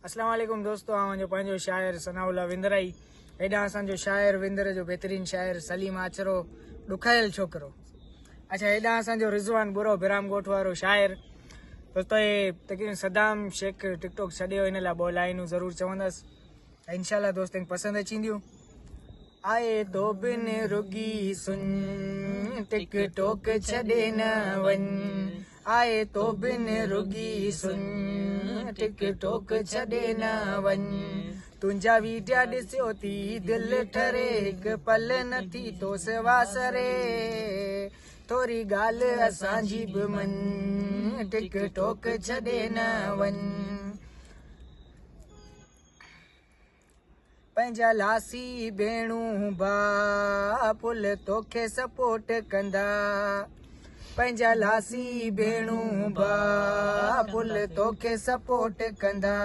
अस्सलाम वालेकुम दोस्तों, मुझे पंहिंजो शायर सनाउल्ला विंदराई हेॾां असांजो शायर विंदर जो बेहतरीन शायर सलीम आचरो ॾुखायल छोकरो। अच्छा, हेॾां असांजो रिज़वान बुरो बिरामकोट वारो शायर। दोस्तों ये तकरीबन सदाम शेख टिकटॉक छॾियो, हिन लाइ ॿ लाइनूं ज़रूरु चवंदसि, इंशाल्लाह दोस्तनि पसंदि अचींदियूं। आए तो बिन रुगी सुन टिकटॉक छॾे न वञ, आए तो बिन रुगी सुन टिकटॉक छॾे न वञ, तुंहिंजा वीडिया ॾिसियो थी दिलि ठरे, हिकु पल नथी तो वासरे, थोरी ॻाल्हि असांजी बि मन टिकटॉक छॾे न वञ। पंहिंजा लासी भेणूं भा पुल तोखे सपोर्ट कंदा, पंहिंजा लासी भेणूं भा पुल तोखे सपोर्ट कंदा,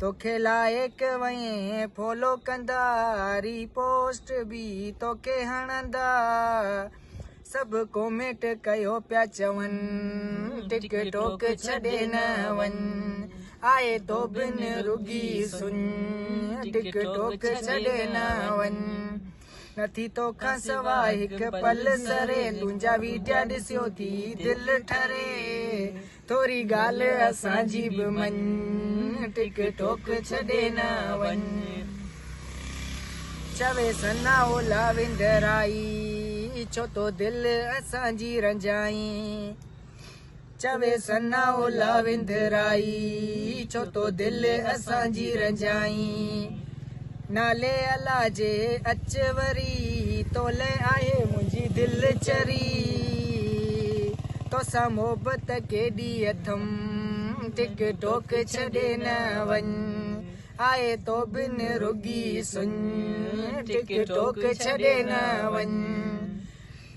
तोखे लाइक वहीं फॉलो कंदा, रीपोस्ट बि तोखे हणंदा, सभु कॉमेंट कयो पिया चवनि टिकटॉक छॾे न वञ, आए तो बिन रुगी सुन टिकटॉक छॾे न वञ, नथी तोखां सवाइ हिकु पल सरे, तुंहिंजा वीडिया ॾिसियो थी दिलि ठरे, थोरी ॻाल्हि असांजी बि मन टिकटॉक छॾे न वञ। चवे सनाउल्ला विंदराई छो तो दिलि असांजी रंजाई, चवे सनाउल्ला विंदराई छो तो दिलि असांजी रंजाई, नाले अल्लाह जे अच वरी तोले आहे मुंहिंजी दिलि चरी, तोसां मोहबत केॾी अथम टिकटॉक छॾे न वञ, आए तो बिन रुगी सुन टिकटॉक छॾे न वञ,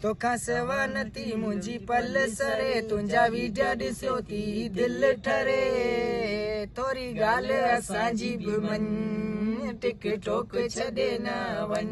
तोखां सवा नथी मुंहिंजी पल सरे, तुंहिंजा वीडिया ॾिसियो थी दिलि ठरे, थोरी ॻाल्हि असांजी बि मन टिकटॉक छॾे न वञ।